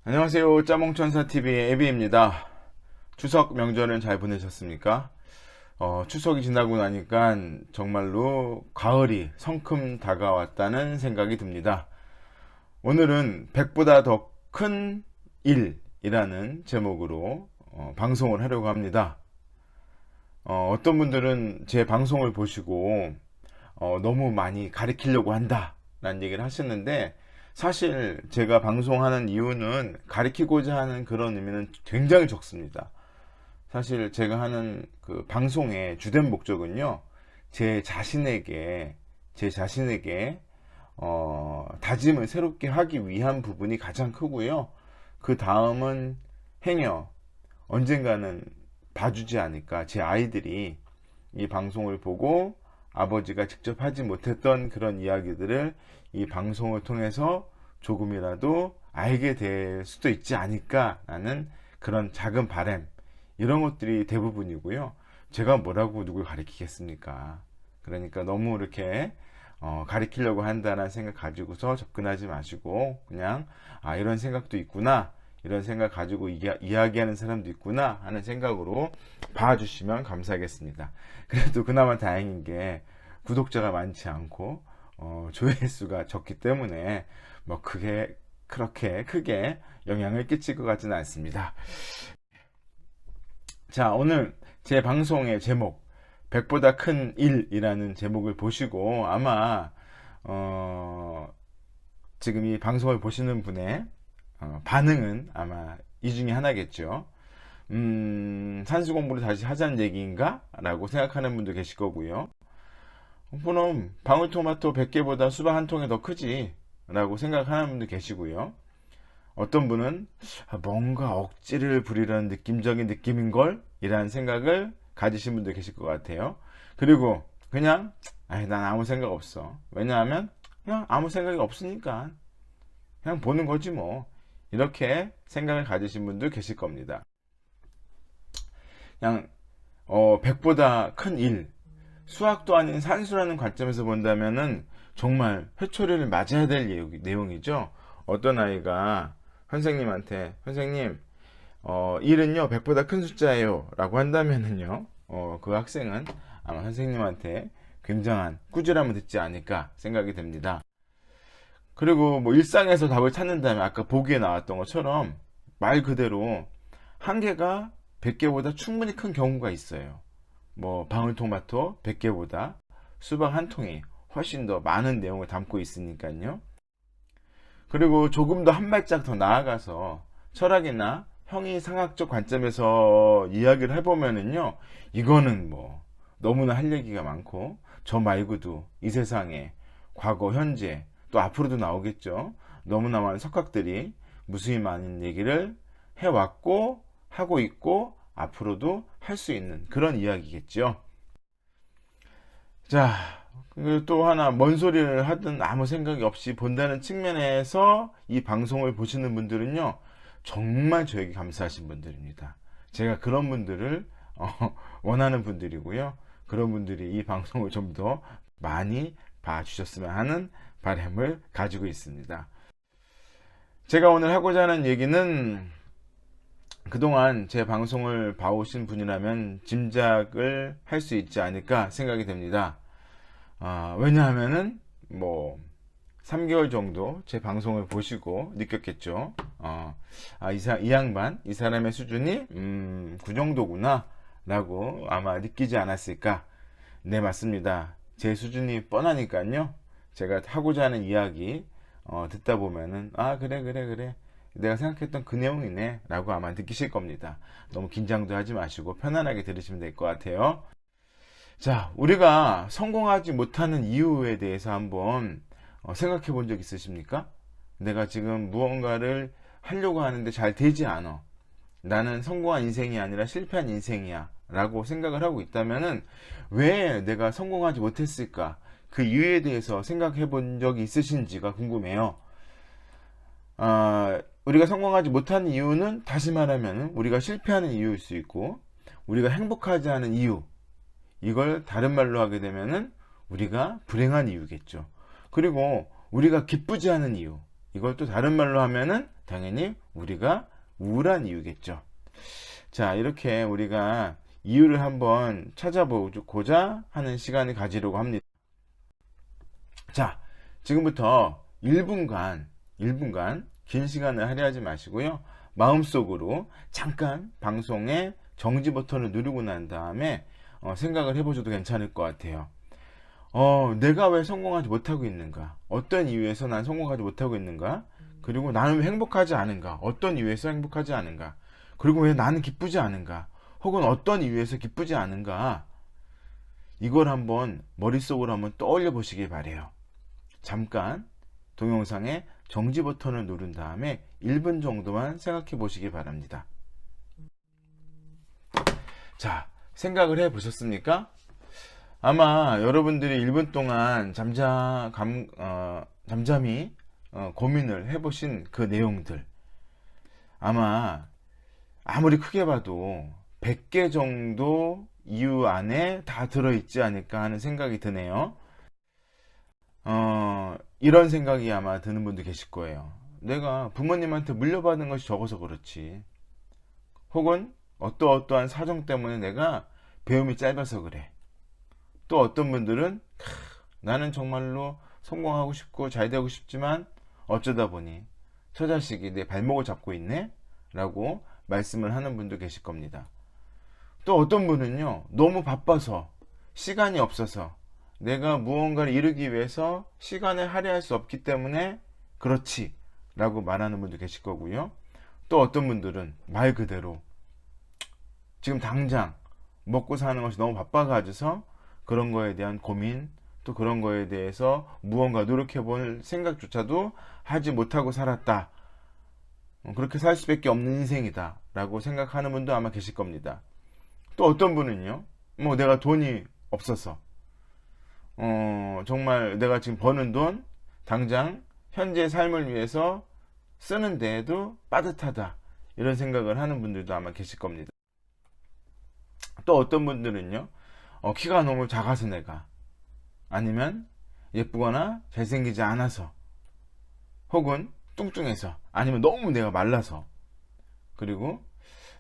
안녕하세요. 짜몽천사TV의 에비입니다. 추석 명절은 잘 보내셨습니까? 추석이 지나고 나니까 정말로 가을이 성큼 다가왔다는 생각이 듭니다. 오늘은 100보다 더 큰 일이라는 제목으로 방송을 하려고 합니다. 어떤 분들은 제 방송을 보시고 너무 많이 가르치려고 한다 라는 얘기를 하셨는데, 사실 제가 방송하는 이유는 가르치고자 하는 그런 의미는 굉장히 적습니다. 사실 제가 하는 그 방송의 주된 목적은요, 제 자신에게 다짐을 새롭게 하기 위한 부분이 가장 크고요. 그 다음은 행여 언젠가는 봐주지 않을까, 제 아이들이 이 방송을 보고 아버지가 직접 하지 못했던 그런 이야기들을 이 방송을 통해서 조금이라도 알게 될 수도 있지 않을까라는 그런 작은 바람, 이런 것들이 대부분이고요. 제가 뭐라고 누굴 가르치겠습니까? 그러니까 너무 이렇게 가르치려고 한다는 생각 가지고서 접근하지 마시고, 그냥 이런 생각도 있구나, 이런 생각 가지고 이야기하는 사람도 있구나 하는 생각으로 봐주시면 감사하겠습니다. 그래도 그나마 다행인 게 구독자가 많지 않고 조회수가 적기 때문에 뭐 그렇게 크게 영향을 끼칠 것 같지는 않습니다. 자, 오늘 제 방송의 제목 100보다 큰 일이라는 제목을 보시고 아마 지금 이 방송을 보시는 분의 반응은 아마 이 중에 하나겠죠. 산수 공부를 다시 하자는 얘기인가? 라고 생각하는 분도 계실 거고요. 그럼 방울토마토 100개보다 수박 한 통이 더 크지? 라고 생각하는 분도 계시고요. 어떤 분은 뭔가 억지를 부리려는 느낌적인 느낌인걸? 이라는 생각을 가지신 분도 계실 것 같아요. 그리고 그냥 난 아무 생각 없어. 왜냐하면 그냥 아무 생각이 없으니까 그냥 보는 거지 뭐. 이렇게 생각을 가지신 분도 계실 겁니다. 그냥 100보다 큰 일, 수학도 아닌 산수라는 관점에서 본다면은 정말 회초리를 맞아야 될 내용이죠. 어떤 아이가 선생님한테 선생님, 일은요 100보다 큰 숫자예요 라고 한다면은요, 그 학생은 아마 선생님한테 굉장한 꾸지람을 듣지 않을까 생각이 됩니다. 그리고 뭐 일상에서 답을 찾는다면 아까 보기에 나왔던 것처럼 말 그대로 한 개가 100개보다 충분히 큰 경우가 있어요. 뭐 방울토마토 100개보다 수박 한 통이 훨씬 더 많은 내용을 담고 있으니까요. 그리고 조금 더 한 발짝 더 나아가서 철학이나 형이상학적 관점에서 이야기를 해보면은요, 이거는 뭐 너무나 할 얘기가 많고 저 말고도 이 세상에 과거, 현재 또 앞으로도 나오겠죠. 너무나 많은 석학들이 무수히 많은 얘기를 해왔고 하고 있고 앞으로도 할 수 있는 그런 이야기겠죠. 자, 그리고 또 하나, 뭔 소리를 하든 아무 생각이 없이 본다는 측면에서 이 방송을 보시는 분들은요, 정말 저에게 감사하신 분들입니다. 제가 그런 분들을 원하는 분들이고요. 그런 분들이 이 방송을 좀 더 많이 봐주셨으면 하는 바람을 가지고 있습니다. 제가 오늘 하고자 하는 얘기는 그동안 제 방송을 봐오신 분이라면 짐작을 할 수 있지 않을까 생각이 됩니다. 왜냐하면은 뭐 3개월 정도 제 방송을 보시고 느꼈겠죠. 이 양반, 이 사람의 수준이 그 정도구나 라고 아마 느끼지 않았을까. 네, 맞습니다. 제 수준이 뻔하니까요. 제가 하고자 하는 이야기 듣다 보면은 그래 내가 생각했던 그 내용이네 라고 아마 느끼실 겁니다. 너무 긴장도 하지 마시고 편안하게 들으시면 될 것 같아요. 자, 우리가 성공하지 못하는 이유에 대해서 한번 생각해 본 적 있으십니까? 내가 지금 무언가를 하려고 하는데 잘 되지 않아. 나는 성공한 인생이 아니라 실패한 인생이야 라고 생각을 하고 있다면은 왜 내가 성공하지 못했을까? 그 이유에 대해서 생각해 본 적이 있으신지가 궁금해요. 우리가 성공하지 못하는 이유는 다시 말하면 우리가 실패하는 이유일 수 있고, 우리가 행복하지 않은 이유, 이걸 다른 말로 하게 되면은 우리가 불행한 이유겠죠. 그리고 우리가 기쁘지 않은 이유, 이걸 또 다른 말로 하면은 당연히 우리가 우울한 이유겠죠. 자, 이렇게 우리가 이유를 한번 찾아보고자 하는 시간을 가지려고 합니다. 자, 지금부터 1분간 긴 시간을 할애하지 마시고요. 마음속으로 잠깐 방송의 정지 버튼을 누르고 난 다음에 생각을 해보셔도 괜찮을 것 같아요. 내가 왜 성공하지 못하고 있는가? 어떤 이유에서 난 성공하지 못하고 있는가? 그리고 나는 왜 행복하지 않은가? 어떤 이유에서 행복하지 않은가? 그리고 왜 나는 기쁘지 않은가? 혹은 어떤 이유에서 기쁘지 않은가? 이걸 한번 머릿속으로 한번 떠올려 보시기 바래요. 잠깐 동영상에 정지 버튼을 누른 다음에 1분 정도만 생각해 보시기 바랍니다. 자, 생각을 해 보셨습니까? 아마 여러분들이 1분 동안 잠잠히 고민을 해 보신 그 내용들, 아마 아무리 크게 봐도 100개 정도 이유 안에 다 들어있지 않을까 하는 생각이 드네요. 이런 생각이 아마 드는 분도 계실 거예요. 내가 부모님한테 물려받은 것이 적어서 그렇지. 혹은 어떠한 사정 때문에 내가 배움이 짧아서 그래. 또 어떤 분들은 나는 정말로 성공하고 싶고 잘 되고 싶지만 어쩌다 보니 저 자식이 내 발목을 잡고 있네? 라고 말씀을 하는 분도 계실 겁니다. 또 어떤 분은요, 너무 바빠서 시간이 없어서 내가 무언가를 이루기 위해서 시간을 할애할 수 없기 때문에 그렇지 라고 말하는 분도 계실 거고요. 또 어떤 분들은 말 그대로 지금 당장 먹고 사는 것이 너무 바빠가지고서 그런 거에 대한 고민, 또 그런 거에 대해서 무언가 노력해 볼 생각조차도 하지 못하고 살았다. 그렇게 살 수밖에 없는 인생이다 라고 생각하는 분도 아마 계실 겁니다. 또 어떤 분은요, 내가 돈이 없어서 정말 내가 지금 버는 돈 당장 현재의 삶을 위해서 쓰는데에도 빠듯하다, 이런 생각을 하는 분들도 아마 계실 겁니다. 또 어떤 분들은요, 키가 너무 작아서 내가, 아니면 예쁘거나 잘생기지 않아서, 혹은 뚱뚱해서, 아니면 너무 내가 말라서, 그리고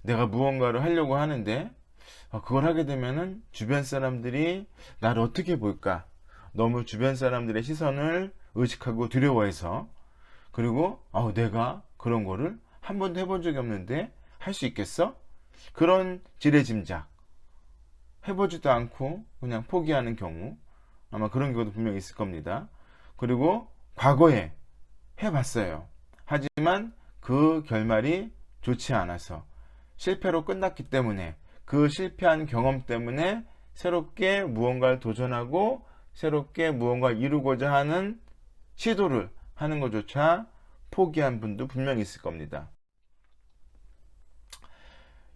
내가 무언가를 하려고 하는데 그걸 하게 되면은 주변 사람들이 나를 어떻게 볼까, 너무 주변 사람들의 시선을 의식하고 두려워해서, 그리고 내가 그런 거를 한 번도 해본 적이 없는데 할 수 있겠어? 그런 지레짐작, 해보지도 않고 그냥 포기하는 경우, 아마 그런 경우도 분명히 있을 겁니다. 그리고 과거에 해봤어요. 하지만 그 결말이 좋지 않아서 실패로 끝났기 때문에, 그 실패한 경험 때문에 새롭게 무언가를 도전하고 새롭게 무언가를 이루고자 하는 시도를 하는 것조차 포기한 분도 분명히 있을 겁니다.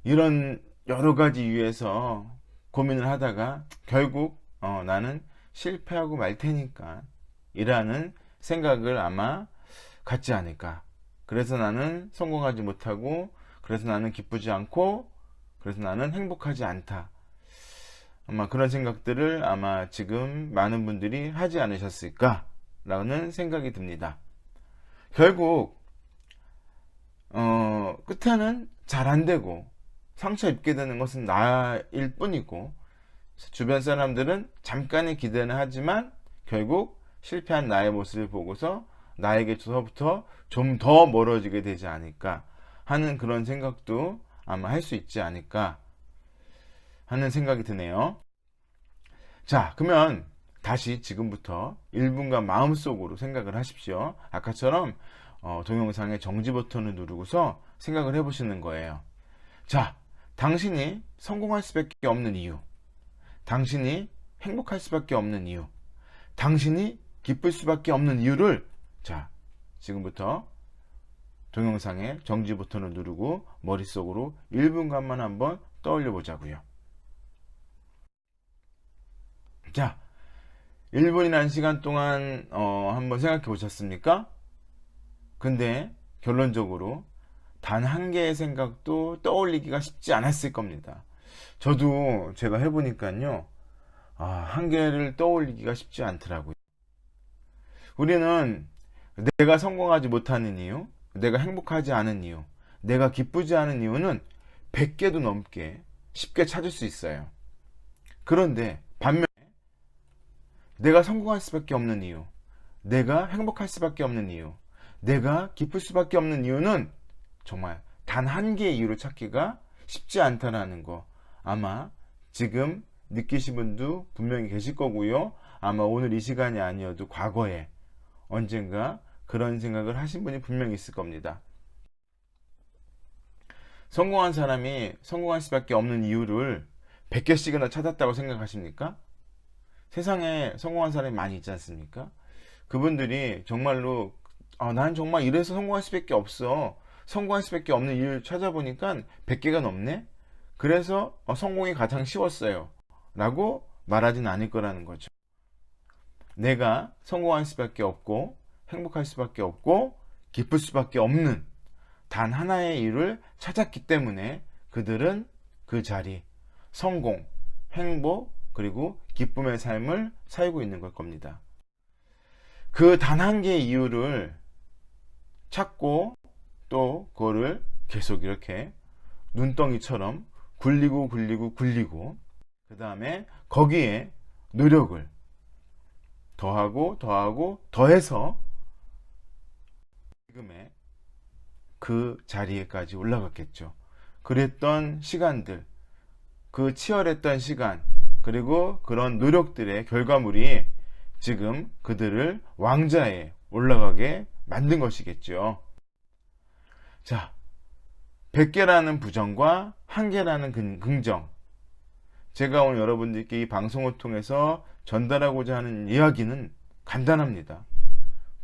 이런 여러 가지 이유에서 고민을 하다가 결국 나는 실패하고 말 테니까 이라는 생각을 아마 갖지 않을까. 그래서 나는 성공하지 못하고, 그래서 나는 기쁘지 않고, 그래서 나는 행복하지 않다. 아마 그런 생각들을 아마 지금 많은 분들이 하지 않으셨을까 라는 생각이 듭니다. 결국 끝에는 잘 안 되고 상처 입게 되는 것은 나일 뿐이고, 주변 사람들은 잠깐의 기대는 하지만 결국 실패한 나의 모습을 보고서 나에게서부터 좀 더 멀어지게 되지 않을까 하는 그런 생각도 아마 할 수 있지 않을까 하는 생각이 드네요. 자, 그러면 다시 지금부터 1분간 마음속으로 생각을 하십시오. 아까처럼 동영상의 정지 버튼을 누르고서 생각을 해보시는 거예요. 자, 당신이 성공할 수밖에 없는 이유, 당신이 행복할 수밖에 없는 이유, 당신이 기쁠 수밖에 없는 이유를, 자, 지금부터 동영상의 정지 버튼을 누르고 머릿속으로 1분간만 한번 떠올려 보자고요. 자, 1분이라는 시간 동안 한번 생각해 보셨습니까? 근데 결론적으로 단 한 개의 생각도 떠올리기가 쉽지 않았을 겁니다. 저도 제가 해보니까요, 한 개를 떠올리기가 쉽지 않더라고요. 우리는 내가 성공하지 못하는 이유, 내가 행복하지 않은 이유, 내가 기쁘지 않은 이유는 100개도 넘게 쉽게 찾을 수 있어요. 그런데 반면에 내가 성공할 수밖에 없는 이유, 내가 행복할 수밖에 없는 이유, 내가 기쁠 수밖에 없는 이유는 정말 단 한 개의 이유를 찾기가 쉽지 않다라는 거, 아마 지금 느끼신 분도 분명히 계실 거고요. 아마 오늘 이 시간이 아니어도 과거에 언젠가 그런 생각을 하신 분이 분명히 있을 겁니다. 성공한 사람이 성공할 수밖에 없는 이유를 100개씩이나 찾았다고 생각하십니까? 세상에 성공한 사람이 많이 있지 않습니까? 그분들이 정말로 난 정말 이래서 성공할 수밖에 없어. 성공할 수밖에 없는 이유를 찾아보니까 100개가 넘네? 그래서 성공이 가장 쉬웠어요. 라고 말하진 않을 거라는 거죠. 내가 성공할 수밖에 없고 행복할 수밖에 없고 기쁠 수밖에 없는 단 하나의 이유를 찾았기 때문에 그들은 그 자리, 성공, 행복, 그리고 기쁨의 삶을 살고 있는 걸 겁니다. 그 단 한 개의 이유를 찾고 또 그거를 계속 이렇게 눈덩이처럼 굴리고 그 다음에 거기에 노력을 더하고 더해서 지금의 그 자리에까지 올라갔겠죠. 그랬던 시간들, 그 치열했던 시간, 그리고 그런 노력들의 결과물이 지금 그들을 왕좌에 올라가게 만든 것이겠죠. 자, 100개라는 부정과 1개라는 긍정. 제가 오늘 여러분들께 이 방송을 통해서 전달하고자 하는 이야기는 간단합니다.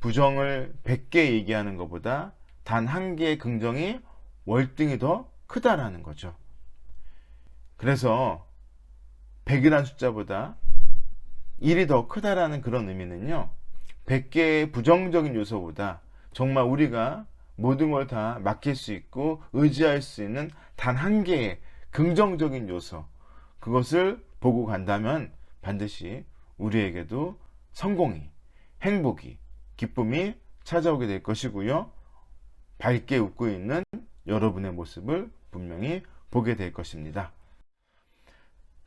부정을 100개 얘기하는 것보다 단 1개의 긍정이 월등히 더 크다라는 거죠. 그래서 100이라는 숫자보다 1이 더 크다라는 그런 의미는요, 100개의 부정적인 요소보다 정말 우리가 모든 걸 다 맡길 수 있고 의지할 수 있는 단 1개의 긍정적인 요소, 그것을 보고 간다면 반드시 우리에게도 성공이, 행복이, 기쁨이 찾아오게 될 것이고요. 밝게 웃고 있는 여러분의 모습을 분명히 보게 될 것입니다.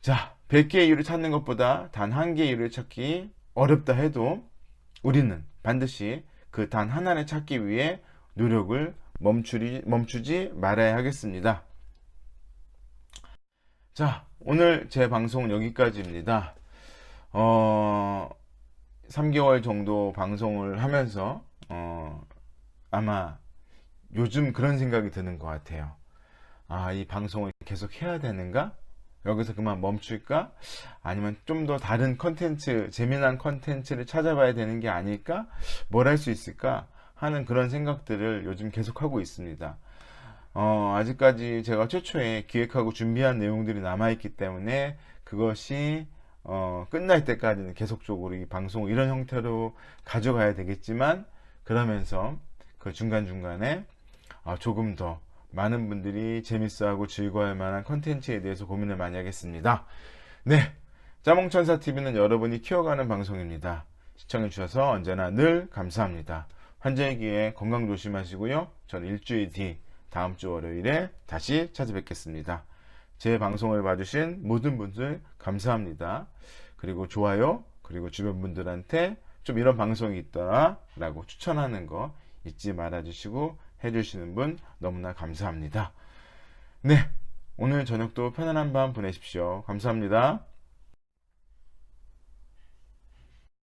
자, 100개의 이유를 찾는 것보다 단 1개의 이유를 찾기 어렵다 해도 우리는 반드시 그 단 하나를 찾기 위해 노력을 멈추지 말아야 하겠습니다. 자, 오늘 제 방송은 여기까지입니다. 3개월 정도 방송을 하면서 아마 요즘 그런 생각이 드는 것 같아요. 이 방송을 계속 해야 되는가? 여기서 그만 멈출까? 아니면 좀 더 다른 컨텐츠, 재미난 컨텐츠를 찾아봐야 되는 게 아닐까? 뭘 할 수 있을까? 하는 그런 생각들을 요즘 계속하고 있습니다. 아직까지 제가 최초에 기획하고 준비한 내용들이 남아있기 때문에 그것이 끝날 때까지는 계속적으로 이 방송을 이런 형태로 가져가야 되겠지만, 그러면서 그 중간중간에 조금 더 많은 분들이 재밌어하고 즐거워할 만한 컨텐츠에 대해서 고민을 많이 하겠습니다. 네, 짜몽천사TV는 여러분이 키워가는 방송입니다. 시청해주셔서 언제나 늘 감사합니다. 환절기에 건강 조심하시고요. 전 일주일 뒤 다음 주 월요일에 다시 찾아뵙겠습니다. 제 방송을 봐주신 모든 분들 감사합니다. 그리고 좋아요, 그리고 주변 분들한테 좀 이런 방송이 있더라 라고 추천하는 거 잊지 말아주시고 해주시는 분 너무나 감사합니다. 네, 오늘 저녁도 편안한 밤 보내십시오. 감사합니다.